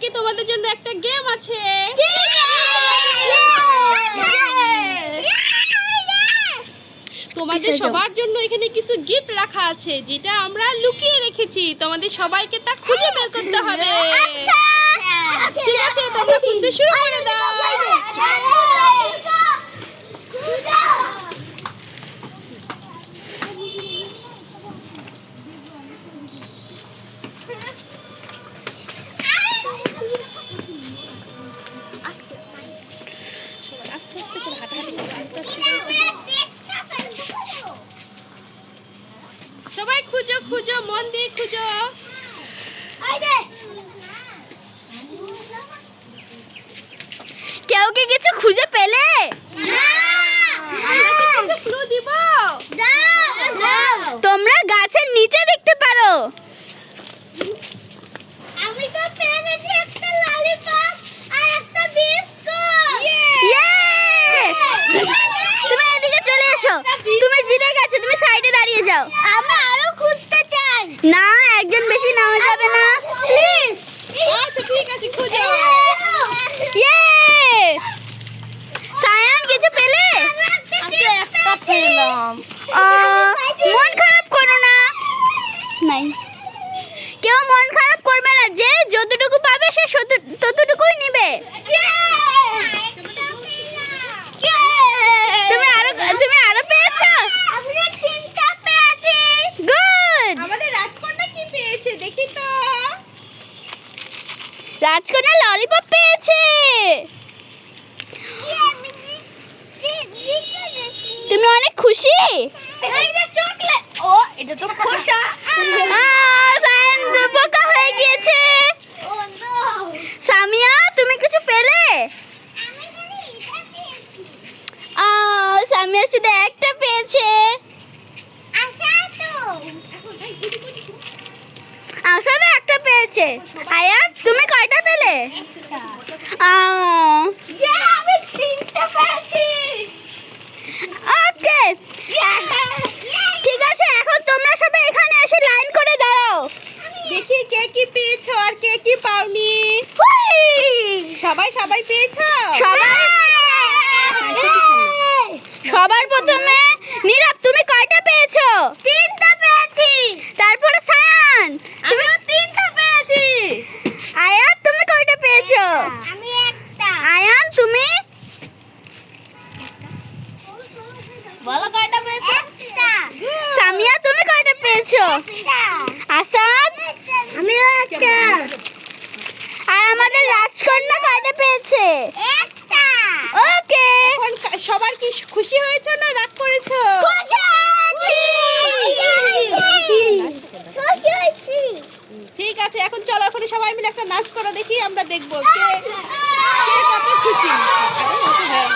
আজকে তোমাদের জন্য একটা গেম আছে। তোমাদের সবার জন্য এখানে কিছু গিফট রাখা আছে, যেটা আমরা লুকিয়ে রেখেছি। তোমাদের সবাইকে তা খুঁজে বের করতে হবে। ঠিক আছে, তোমরা খুঁজতে শুরু করে দাও। সবাই খুঁজো খুঁজো, মন দিয়ে খুঁজো। কেউ কি কিছু খুঁজে পেলে? তোমরা গাছের নিচে দেখতে পারো। আমি তো পেয়ে গেছি একটা ললিপপ আর একটা বিস্কুট। তুমি এদিকে চলে এসো। তুমি জিতে গেছো, তুমি সাইডে দাঁড়িয়ে যাও। আমরা আরো খুঁজতে চাই। না, একজন বেশি নেওয়া যাবে না। প্লিজ। আচ্ছা ঠিক আছে, খুঁজো। সায়ান কিছু পেলে? একটা পেলাম। মন খারাপ করো না। নাই, কেউ মন খারাপ করবে না। যে যতটুকু পাবে সে ততটুকুই নেবে। তুমি আরো পেয়েছো? আমরা তিনটা পেয়েছি। গুড। আমাদের রাজকন্যা কি পেয়েছে দেখি তো। রাজকন্যা ললিপপ পেয়েছে। তুমি অনেক খুশি? চকলেট। ও, এটা তো খোসা। সায়ান বোকা হয়ে গিয়েছে। সামিয়া, তুমি কিছু পেলে? সামিয়া শুধু একটা পেয়েছে। আসাদা একটা পেয়েছে। আয়াত, তুমি কয়টা পেলে? আমি তিনটা পেয়েছি। ওকে, ঠিক আছে। এখন তোমরা সবাই এখানে এসে লাইন করে দাঁড়াও। দেখি কে কি পেয়েছো আর কে কি পাওনি। সবাই সবাই পেয়েছো? সবার প্রথমে নীরব, তুমি কয়টা পেয়েছো? তিনটা পেয়েছি। তারপরে সায়ান, তুমি তিনটা পেয়েছি। আয়াত, তুমি কয়টা পেয়েছো? আমি একটা। আয়ান, তুমি? বলো কয়টা পেয়েছি? একটা। সামিয়া, তুমি কয়টা পেয়েছো? আসাদ? আমিও একটা। আর আমাদের রাজকন্যা কয়টা পেয়েছে? একটা। ওকে, এখন সবার কি খুশি হয়েছে না রাগ করেছো? ঠিক আছে, এখন চলো এখন সবাই মিলে একটা নাচ করো, দেখি আমরা দেখবো কে কে কত খুশি। আগে হ্যাঁ